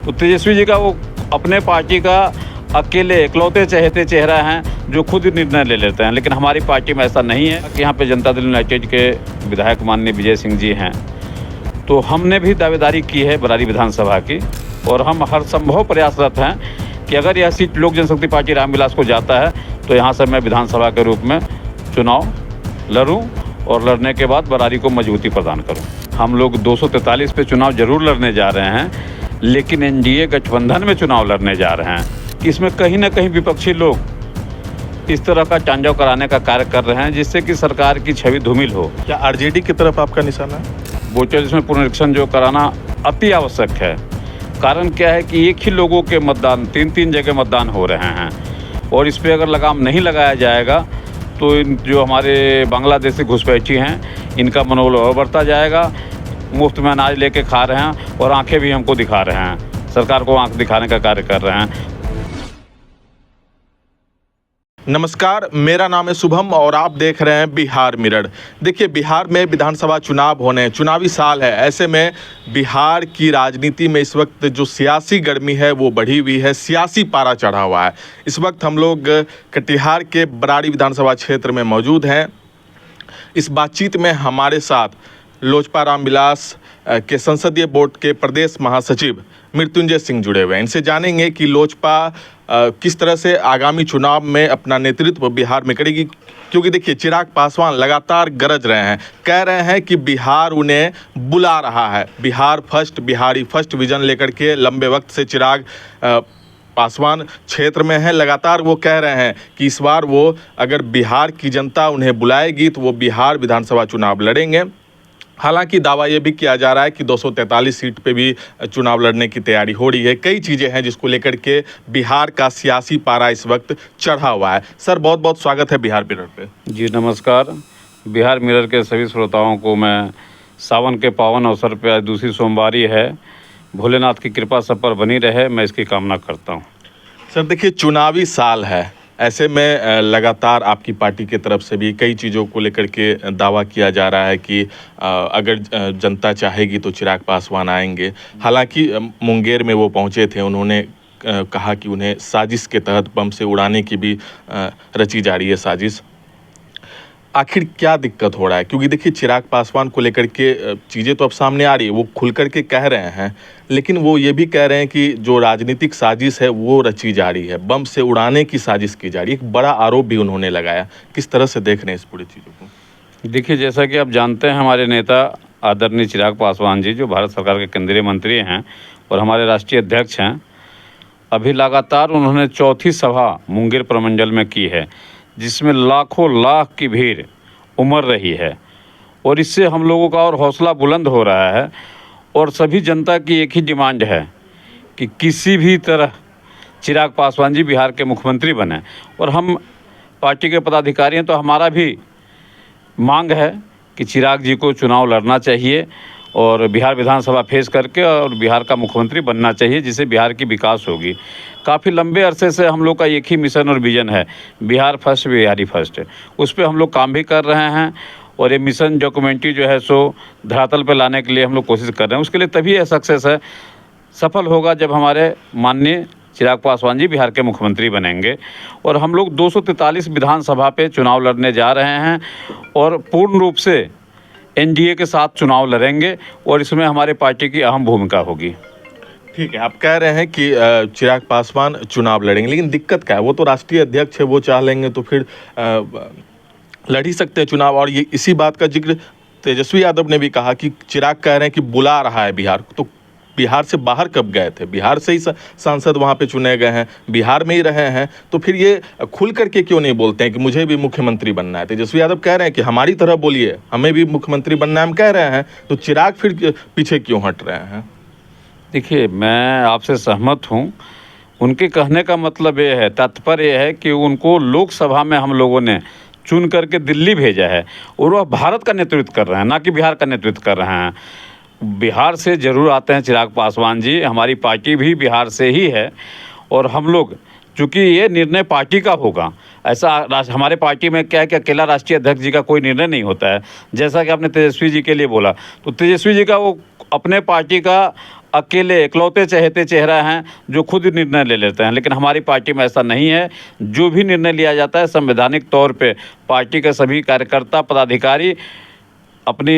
तो तेजस्वी जी का वो अपने पार्टी का अकेले इकलौते चहेते चेहरा हैं जो खुद निर्णय ले लेते हैं, लेकिन हमारी पार्टी में ऐसा नहीं है कि यहाँ पे जनता दल यूनाइटेड के विधायक माननीय विजय सिंह जी हैं, तो हमने भी दावेदारी की है बरारी विधानसभा की और हम हर संभव प्रयासरत हैं कि अगर यह सीट लोक जनशक्ति पार्टी रामविलास को जाता है तो यहाँ से मैं विधानसभा के रूप में चुनाव लड़ूँ और लड़ने के बाद बरारी को मजबूती प्रदान करूँ। हम लोग 243 पे चुनाव जरूर लड़ने जा रहे हैं, लेकिन एनडीए गठबंधन में चुनाव लड़ने जा रहे हैं। इसमें कहीं ना कहीं विपक्षी लोग इस तरह का चांजाव कराने का कार्य कर रहे हैं जिससे कि सरकार की छवि धूमिल हो। क्या आरजेडी की तरफ आपका निशाना है? वोटर लिस्ट में पुनरीक्षण जो कराना अति आवश्यक है। कारण क्या है कि एक ही लोगों के मतदान 3-3 जगह मतदान हो रहे हैं और इस पर अगर लगाम नहीं लगाया जाएगा तो जो हमारे बांग्लादेशी घुसपैठी हैं इनका मनोबल और बढ़ता जाएगा। मुफ्त में अनाज लेके खा रहे हैं और आंखें भी हमको दिखा रहे हैं, सरकार को आंख दिखाने का कार्य कर रहे हैं। नमस्कार, मेरा नाम है शुभम और आप देख रहे हैं बिहार मिरर। देखिए, बिहार में विधानसभा चुनाव होने हैं, चुनावी साल है। ऐसे में बिहार की राजनीति में इस वक्त जो सियासी गर्मी है वो बढ़ी हुई है, सियासी पारा चढ़ा हुआ है। इस वक्त हम लोग कटिहार के बरारी विधानसभा क्षेत्र में मौजूद हैं। इस बातचीत में हमारे साथ लोजपा रामविलास के संसदीय बोर्ड के प्रदेश महासचिव मृत्युंजय सिंह जुड़े हुए हैं। इनसे जानेंगे कि लोजपा किस तरह से आगामी चुनाव में अपना नेतृत्व बिहार में करेगी, क्योंकि देखिए चिराग पासवान लगातार गरज रहे हैं, कह रहे हैं कि बिहार उन्हें बुला रहा है। Bihar first, Bihari first vision लेकर के लंबे वक्त से चिराग पासवान क्षेत्र में है। लगातार वो कह रहे हैं कि इस बार वो अगर बिहार की जनता उन्हें बुलाएगी तो वो बिहार विधानसभा चुनाव लड़ेंगे। हालांकि दावा ये भी किया जा रहा है कि 243 सीट पे भी चुनाव लड़ने की तैयारी हो रही है। कई चीज़ें हैं जिसको लेकर के बिहार का सियासी पारा इस वक्त चढ़ा हुआ है। सर, बहुत बहुत स्वागत है बिहार मिरर पे। जी नमस्कार। बिहार मिरर के सभी श्रोताओं को मैं सावन के पावन अवसर पर आज दूसरी सोमवारी है, भोलेनाथ की कृपा सब पर बनी रहे, मैं इसकी कामना करता हूँ। सर देखिए, चुनावी साल है, ऐसे में लगातार आपकी पार्टी की तरफ से भी कई चीज़ों को लेकर के दावा किया जा रहा है कि अगर जनता चाहेगी तो चिराग पासवान आएंगे। हालांकि मुंगेर में वो पहुंचे थे, उन्होंने कहा कि उन्हें साजिश के तहत बम से उड़ाने की भी रची जा रही है साजिश। आखिर क्या दिक्कत हो रहा है? क्योंकि देखिए चिराग पासवान को लेकर के चीज़ें तो अब सामने आ रही है, वो खुल कर के कह रहे हैं, लेकिन वो ये भी कह रहे हैं कि जो राजनीतिक साजिश है वो रची जा रही है, बम से उड़ाने की साजिश की जा रही है। एक बड़ा आरोप भी उन्होंने लगाया। किस तरह से देख रहे हैं इस पूरी चीज़ों को? देखिए, जैसा कि आप जानते हैं, हमारे नेता आदरणीय चिराग पासवान जी जो भारत सरकार के केंद्रीय मंत्री हैं और हमारे राष्ट्रीय अध्यक्ष हैं, अभी लगातार उन्होंने चौथी सभा मुंगेर प्रमंडल में की है जिसमें लाखों लाख की भीड़ उमड़ रही है और इससे हम लोगों का और हौसला बुलंद हो रहा है और सभी जनता की एक ही डिमांड है कि किसी भी तरह चिराग पासवान जी बिहार के मुख्यमंत्री बने। और हम पार्टी के पदाधिकारी हैं तो हमारा भी मांग है कि चिराग जी को चुनाव लड़ना चाहिए और बिहार विधानसभा फेस करके और बिहार का मुख्यमंत्री बनना चाहिए, जिससे बिहार की विकास होगी। काफ़ी लंबे अरसे से हम लोग का एक ही मिशन और विज़न है, बिहार फर्स्ट बिहारी फर्स्ट। उस पर हम लोग काम भी कर रहे हैं और ये मिशन डॉक्यूमेंट्री जो है सो धरातल पर लाने के लिए हम लोग कोशिश कर रहे हैं। उसके लिए तभी यह सक्सेस है, सफल होगा जब हमारे माननीय चिराग पासवान जी बिहार के मुख्यमंत्री बनेंगे। और हम लोग 243 विधानसभा पे चुनाव लड़ने जा रहे हैं और पूर्ण रूप से एनडीए के साथ चुनाव लड़ेंगे और इसमें हमारे पार्टी की अहम भूमिका होगी। ठीक है, आप कह रहे हैं कि चिराग पासवान चुनाव लड़ेंगे, लेकिन दिक्कत क्या है? वो तो राष्ट्रीय अध्यक्ष है, वो चाह लेंगे तो फिर लड़ ही सकते हैं चुनाव। और ये इसी बात का जिक्र तेजस्वी यादव ने भी कहा कि चिराग कह रहे हैं कि बुला रहा है बिहार। तो बिहार से बाहर कब गए थे? बिहार से ही सांसद वहाँ पे चुने गए हैं, बिहार में ही रहे हैं, तो फिर ये खुल करके क्यों नहीं बोलते हैं कि मुझे भी मुख्यमंत्री बनना है? तेजस्वी यादव कह रहे हैं कि हमारी तरह बोलिए, हमें भी मुख्यमंत्री बनना है, हम कह रहे हैं, तो चिराग फिर पीछे क्यों हट रहे हैं? देखिए, मैं आपसे सहमत हूँ। उनके कहने का मतलब ये है, तात्पर्य है कि उनको लोकसभा में हम लोगों ने चुन करके दिल्ली भेजा है और वह भारत का नेतृत्व कर रहे हैं, ना कि बिहार का नेतृत्व कर रहे हैं। बिहार से ज़रूर आते हैं चिराग पासवान जी, हमारी पार्टी भी बिहार से ही है और हम लोग चूँकि ये निर्णय पार्टी का होगा, ऐसा हमारे पार्टी में क्या है कि अकेला राष्ट्रीय अध्यक्ष जी का कोई निर्णय नहीं होता है। जैसा कि आपने तेजस्वी जी के लिए बोला, तो तेजस्वी जी का वो अपने पार्टी का अकेले इकलौते चहेते चेहरा हैं जो खुद ही निर्णय ले लेते हैं, लेकिन हमारी पार्टी में ऐसा नहीं है। जो भी निर्णय लिया जाता है संवैधानिक तौर पे पार्टी के सभी कार्यकर्ता पदाधिकारी अपनी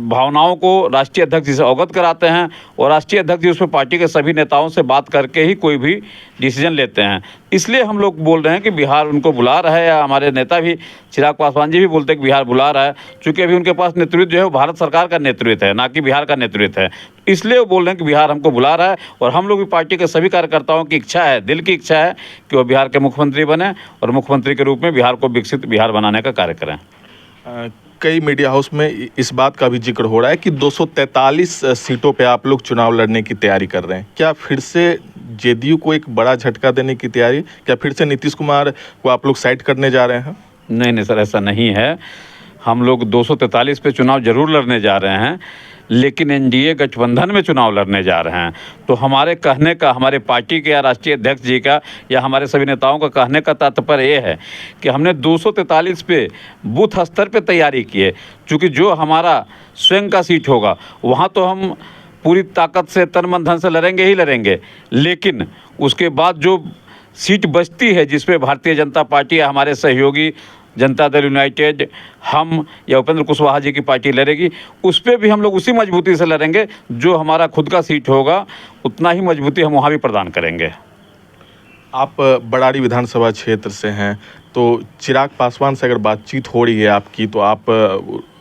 भावनाओं को राष्ट्रीय अध्यक्ष जी से अवगत कराते हैं और राष्ट्रीय अध्यक्ष जी उस पर पार्टी के सभी नेताओं से बात करके ही कोई भी डिसीजन लेते हैं। इसलिए हम लोग बोल रहे हैं कि बिहार उनको बुला रहा है, या हमारे नेता भी चिराग पासवान जी भी बोलते हैं कि बिहार बुला रहा है, चूँकि अभी उनके पास नेतृत्व जो है वो भारत सरकार का नेतृत्व है, ना कि बिहार का नेतृत्व है। इसलिए वो बोल रहे हैं कि बिहार हमको बुला रहा है और हम लोग भी पार्टी के सभी कार्यकर्ताओं की इच्छा है, दिल की इच्छा है कि वो बिहार के मुख्यमंत्री बने और मुख्यमंत्री के रूप में बिहार को विकसित बिहार बनाने का कार्य करें। कई मीडिया हाउस में इस बात का भी जिक्र हो रहा है कि 243 सीटों पे आप लोग चुनाव लड़ने की तैयारी कर रहे हैं। क्या फिर से जेडीयू को एक बड़ा झटका देने की तैयारी, क्या फिर से नीतीश कुमार को आप लोग साइड करने जा रहे हैं? नहीं सर, ऐसा नहीं है। हम लोग 243 पे चुनाव जरूर लड़ने जा रहे हैं, लेकिन एनडीए गठबंधन में चुनाव लड़ने जा रहे हैं। तो हमारे कहने का, हमारे पार्टी के या राष्ट्रीय अध्यक्ष जी का या हमारे सभी नेताओं का कहने का तात्पर्य ये है कि हमने 243 पे बूथ स्तर पे तैयारी की है, क्योंकि जो हमारा स्वयं का सीट होगा वहाँ तो हम पूरी ताकत से तन मन धन से लड़ेंगे ही लड़ेंगे, लेकिन उसके बाद जो सीट बचती है जिस पे भारतीय जनता पार्टी या हमारे सहयोगी जनता दल यूनाइटेड, हम या उपेंद्र कुशवाहा जी की पार्टी लड़ेगी, उस पर भी हम लोग उसी मजबूती से लड़ेंगे। जो हमारा खुद का सीट होगा उतना ही मजबूती हम वहाँ भी प्रदान करेंगे। आप बड़ाड़ी विधानसभा क्षेत्र से हैं, तो चिराग पासवान से अगर बातचीत हो रही है आपकी, तो आप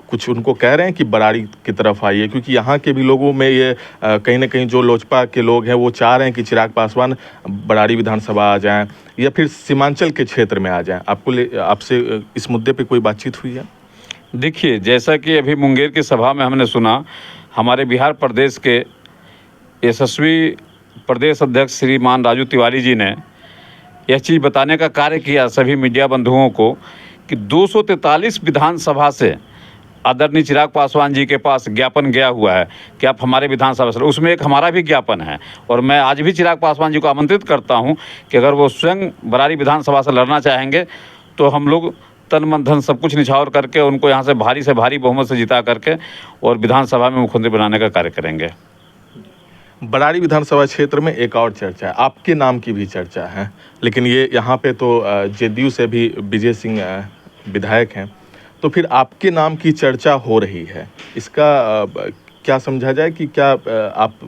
कुछ उनको कह रहे हैं कि बड़ाड़ी की तरफ आइए? क्योंकि यहाँ के भी लोगों में ये कहीं ना कहीं जो लोजपा के लोग हैं वो चाह रहे हैं कि चिराग पासवान बड़ाड़ी विधानसभा आ जाएं या फिर सीमांचल के क्षेत्र में आ जाएं। आपसे इस मुद्दे पे कोई बातचीत हुई है? देखिए, जैसा कि अभी मुंगेर की सभा में हमने सुना, हमारे बिहार प्रदेश के यशस्वी प्रदेश अध्यक्ष श्रीमान राजू तिवारी जी ने यह चीज़ बताने का कार्य किया सभी मीडिया बंधुओं को कि 243 विधानसभा से आदरणीय चिराग पासवान जी के पास ज्ञापन गया हुआ है कि आप हमारे विधानसभा से, उसमें एक हमारा भी ज्ञापन है। और मैं आज भी चिराग पासवान जी को आमंत्रित करता हूं कि अगर वो स्वयं बरारी विधानसभा से लड़ना चाहेंगे तो हम लोग तन मन धन सब कुछ निछावर करके उनको यहाँ से भारी बहुमत से जिता करके और विधानसभा में मुख्यमंत्री बनाने का कार्य करेंगे। बड़ाड़ी विधानसभा क्षेत्र में एक और चर्चा है, आपके नाम की भी चर्चा है, लेकिन ये यहाँ पे तो जेडीयू से भी विजय सिंह विधायक हैं, तो फिर आपके नाम की चर्चा हो रही है, इसका क्या समझा जाए कि क्या आप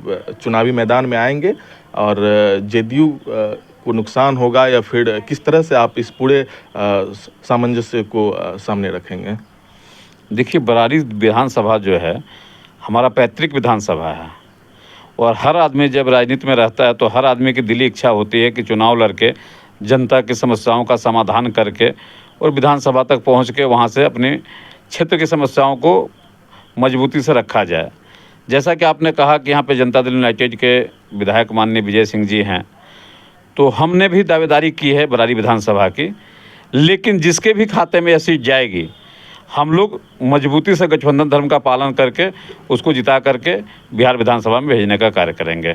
चुनावी मैदान में आएंगे और जेडीयू को नुकसान होगा, या फिर किस तरह से आप इस पूरे सामंजस्य को सामने रखेंगे? देखिए, बरारी विधानसभा जो है हमारा पैतृक विधानसभा है और हर आदमी जब राजनीति में रहता है तो हर आदमी की दिली इच्छा होती है कि चुनाव लड़के जनता की समस्याओं का समाधान करके और विधानसभा तक पहुंच के वहां से अपने क्षेत्र की समस्याओं को मजबूती से रखा जाए। जैसा कि आपने कहा कि यहाँ पे जनता दल यूनाइटेड के विधायक माननीय विजय सिंह जी हैं, तो हमने भी दावेदारी की है बरारी विधानसभा की, लेकिन जिसके भी खाते में यह सीट जाएगी हम लोग मजबूती से गठबंधन धर्म का पालन करके उसको जिता करके बिहार विधानसभा में भेजने का कार्य करेंगे।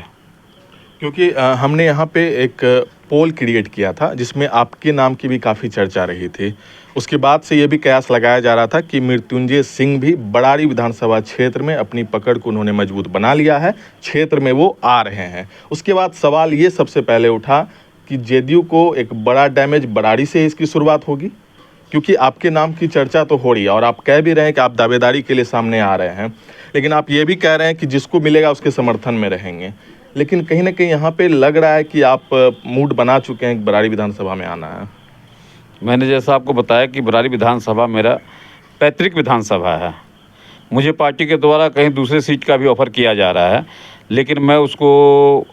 क्योंकि हमने यहाँ पे एक पोल क्रिएट किया था जिसमें आपके नाम की भी काफ़ी चर्चा रही थी। उसके बाद से ये भी कयास लगाया जा रहा था कि मृत्युंजय सिंह भी बड़ाड़ी विधानसभा क्षेत्र में अपनी पकड़ को उन्होंने मजबूत बना लिया है, क्षेत्र में वो आ रहे हैं। उसके बाद सवाल ये सबसे पहले उठा कि जेडीयू को एक बड़ा डैमेज बड़ाड़ी से इसकी शुरुआत होगी, क्योंकि आपके नाम की चर्चा तो हो रही है और आप कह भी रहे हैं कि आप दावेदारी के लिए सामने आ रहे हैं, लेकिन आप ये भी कह रहे हैं कि जिसको मिलेगा उसके समर्थन में रहेंगे। लेकिन कहीं ना कहीं यहाँ पे लग रहा है कि आप मूड बना चुके हैं कि बरारी विधानसभा में आना है। मैंने जैसा आपको बताया कि बरारी विधानसभा मेरा पैतृक विधानसभा है। मुझे पार्टी के द्वारा कहीं दूसरे सीट का भी ऑफ़र किया जा रहा है, लेकिन मैं उसको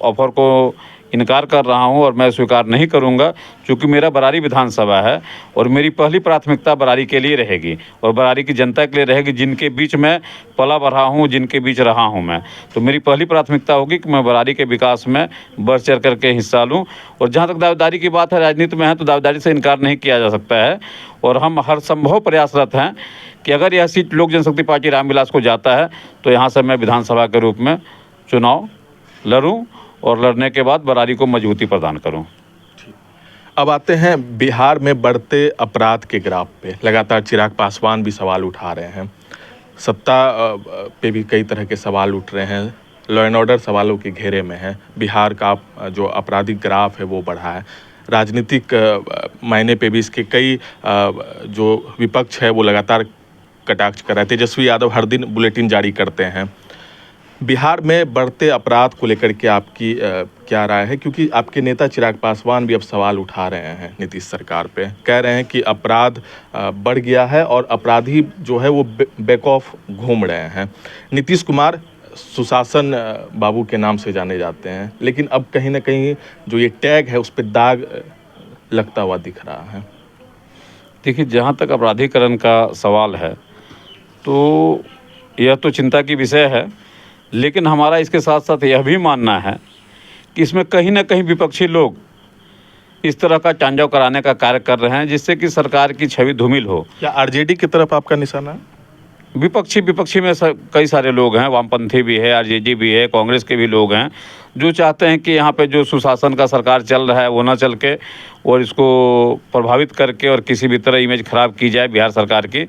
ऑफ़र को इनकार कर रहा हूं और मैं स्वीकार नहीं करूंगा, क्योंकि मेरा बरारी विधानसभा है और मेरी पहली प्राथमिकता बरारी के लिए रहेगी और बरारी की जनता के लिए रहेगी, जिनके बीच मैं पला बढ़ा हूं, जिनके बीच रहा हूं मैं। तो मेरी पहली प्राथमिकता होगी कि मैं बरारी के विकास में बढ़ चढ़ करके हिस्सा लूं। और जहां तक दावेदारी की बात है, राजनीति में है तो दावेदारी से इनकार नहीं किया जा सकता है और हम हर संभव प्रयासरत हैं कि अगर यह सीट लोक जनशक्ति पार्टी रामविलास को जाता है तो यहाँ से मैं विधानसभा के रूप में चुनाव लड़ूँ और लड़ने के बाद बरारी को मजबूती प्रदान करूं। अब आते हैं बिहार में बढ़ते अपराध के ग्राफ पे। लगातार चिराग पासवान भी सवाल उठा रहे हैं, सत्ता पे भी कई तरह के सवाल उठ रहे हैं, लॉ एंड ऑर्डर सवालों के घेरे में है। बिहार का जो आपराधिक ग्राफ है वो बढ़ा है। राजनीतिक मायने पे भी इसके कई जो विपक्ष है वो लगातार कटाक्ष कर रहे हैं। तेजस्वी यादव हर दिन बुलेटिन जारी करते हैं। बिहार में बढ़ते अपराध को लेकर के आपकी क्या राय है? क्योंकि आपके नेता चिराग पासवान भी अब सवाल उठा रहे हैं नीतीश सरकार पे, कह रहे हैं कि अपराध बढ़ गया है और अपराधी जो है वो बैक ऑफ घूम रहे हैं। नीतीश कुमार सुशासन बाबू के नाम से जाने जाते हैं, लेकिन अब कहीं ना कहीं जो ये टैग है उस पर दाग लगता हुआ दिख रहा है। देखिए, जहाँ तक अपराधीकरण का सवाल है तो यह तो चिंता की विषय है, लेकिन हमारा इसके साथ साथ यह भी मानना है कि इसमें कहीं ना कहीं विपक्षी लोग इस तरह का चांजाव कराने का कार्य कर रहे हैं जिससे कि सरकार की छवि धूमिल हो। क्या आरजेडी की तरफ आपका निशाना है? विपक्षी में कई सारे लोग हैं, वामपंथी भी है, आरजेडी भी है, कांग्रेस के भी लोग हैं जो चाहते हैं कि यहाँ पे जो सुशासन का सरकार चल रहा है वो ना चल के और इसको प्रभावित करके और किसी भी तरह इमेज खराब की जाए बिहार सरकार की,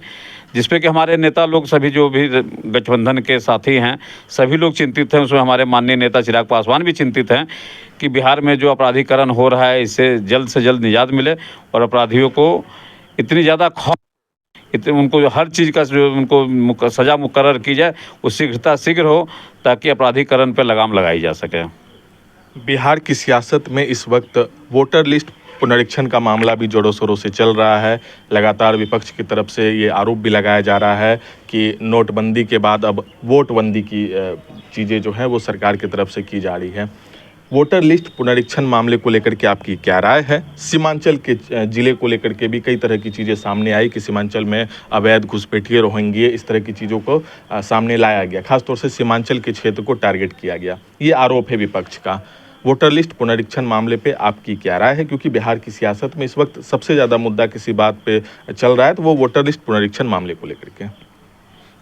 जिसपे कि हमारे नेता लोग सभी जो भी गठबंधन के साथी हैं सभी लोग चिंतित हैं। उसमें हमारे माननीय नेता चिराग पासवान भी चिंतित हैं कि बिहार में जो अपराधीकरण हो रहा है इससे जल्द से जल्द निजात मिले और अपराधियों को इतनी ज़्यादा उनको हर चीज़ का जो उनको सज़ा मुकर्रर की जाए वो शीघ्र हो ताकि अपराधीकरण पर लगाम लगाई जा सके। बिहार की सियासत में इस वक्त वोटर लिस्ट पुनरीक्षण का मामला भी जोरों शोरों से चल रहा है। लगातार विपक्ष की तरफ से ये आरोप भी लगाया जा रहा है कि नोटबंदी के बाद अब वोटबंदी की चीज़ें जो हैं वो सरकार की तरफ से की जा रही है। वोटर लिस्ट पुनरीक्षण मामले को लेकर के आपकी क्या राय है? सीमांचल के ज़िले को लेकर के भी कई तरह की चीज़ें सामने आई कि सीमांचल में अवैध घुसपैठिए रोहिंग्ये इस तरह की चीज़ों को सामने लाया गया, खासतौर से सीमांचल के क्षेत्र को टारगेट किया गया। ये आरोप है विपक्ष का। वोटर लिस्ट पुनरीक्षण मामले पे आपकी क्या राय है? क्योंकि बिहार की सियासत में इस वक्त सबसे ज़्यादा मुद्दा किसी बात पे चल रहा है तो वो वोटर लिस्ट पुनरीक्षण मामले को लेकर के।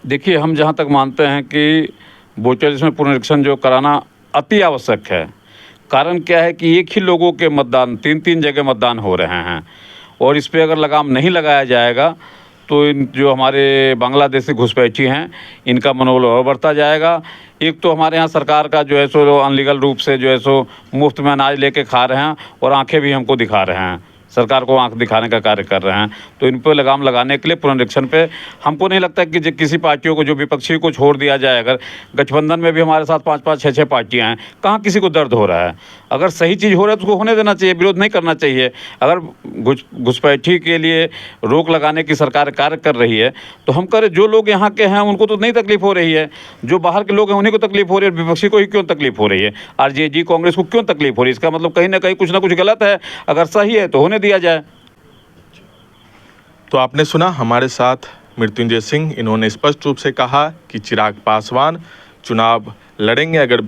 देखिए, हम जहाँ तक मानते हैं कि वोटर लिस्ट में पुनरीक्षण जो कराना अति आवश्यक है। कारण क्या है कि एक ही लोगों के मतदान 3-3 जगह मतदान हो रहे हैं और इस पर अगर लगाम नहीं लगाया जाएगा तो इन जो हमारे बांग्लादेशी घुसपैठी हैं इनका मनोबल और बढ़ता जाएगा। एक तो हमारे यहाँ सरकार का जो है सो अनलीगल रूप से जो है सो मुफ्त में अनाज लेके खा रहे हैं और आंखें भी हमको दिखा रहे हैं, सरकार को आंख दिखाने का कार्य कर रहे हैं। तो इन पर लगाम लगाने के लिए पुनरीक्षण पे हमको नहीं लगता कि किसी पार्टियों को जो विपक्षी को छोड़ दिया जाए। अगर गठबंधन में भी हमारे साथ 5-5, 6-6 पार्टियां हैं, कहाँ किसी को दर्द हो रहा है? अगर सही चीज़ हो रहा है तो उसको होने देना चाहिए, विरोध नहीं करना चाहिए। अगर घुसपैठी के लिए रोक लगाने की सरकार कार्य कर रही है तो हम करें। जो लोग यहाँ के हैं उनको तो नहीं तकलीफ हो रही है, जो बाहर के लोग हैं उन्हीं को तकलीफ हो रही है। विपक्षी को ही क्यों तकलीफ हो रही है? आरजेडी कांग्रेस को क्यों तकलीफ हो रही है? इसका मतलब कहीं ना कहीं कुछ ना कुछ गलत है। अगर सही है तो होने दिया जाए। तो आपने सुना हमारे साथ मृत्युंजय सिंह, इन्होंने स्पष्ट रूप से कहा कि चिराग पासवान चुनाव लड़ेंगे। अगर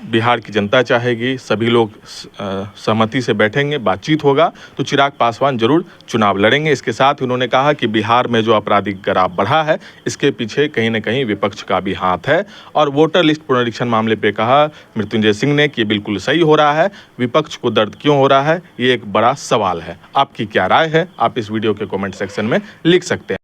बिहार की जनता चाहेगी, सभी लोग सहमति से बैठेंगे, बातचीत होगा तो चिराग पासवान जरूर चुनाव लड़ेंगे। इसके साथ उन्होंने कहा कि बिहार में जो आपराधिक ग्राफ बढ़ा है इसके पीछे कहीं ना कहीं विपक्ष का भी हाथ है। और वोटर लिस्ट पुनरीक्षण मामले पे कहा मृत्युंजय सिंह ने कि बिल्कुल सही हो रहा है, विपक्ष को दर्द क्यों हो रहा है ये एक बड़ा सवाल है। आपकी क्या राय है? आप इस वीडियो के कॉमेंट सेक्शन में लिख सकते हैं।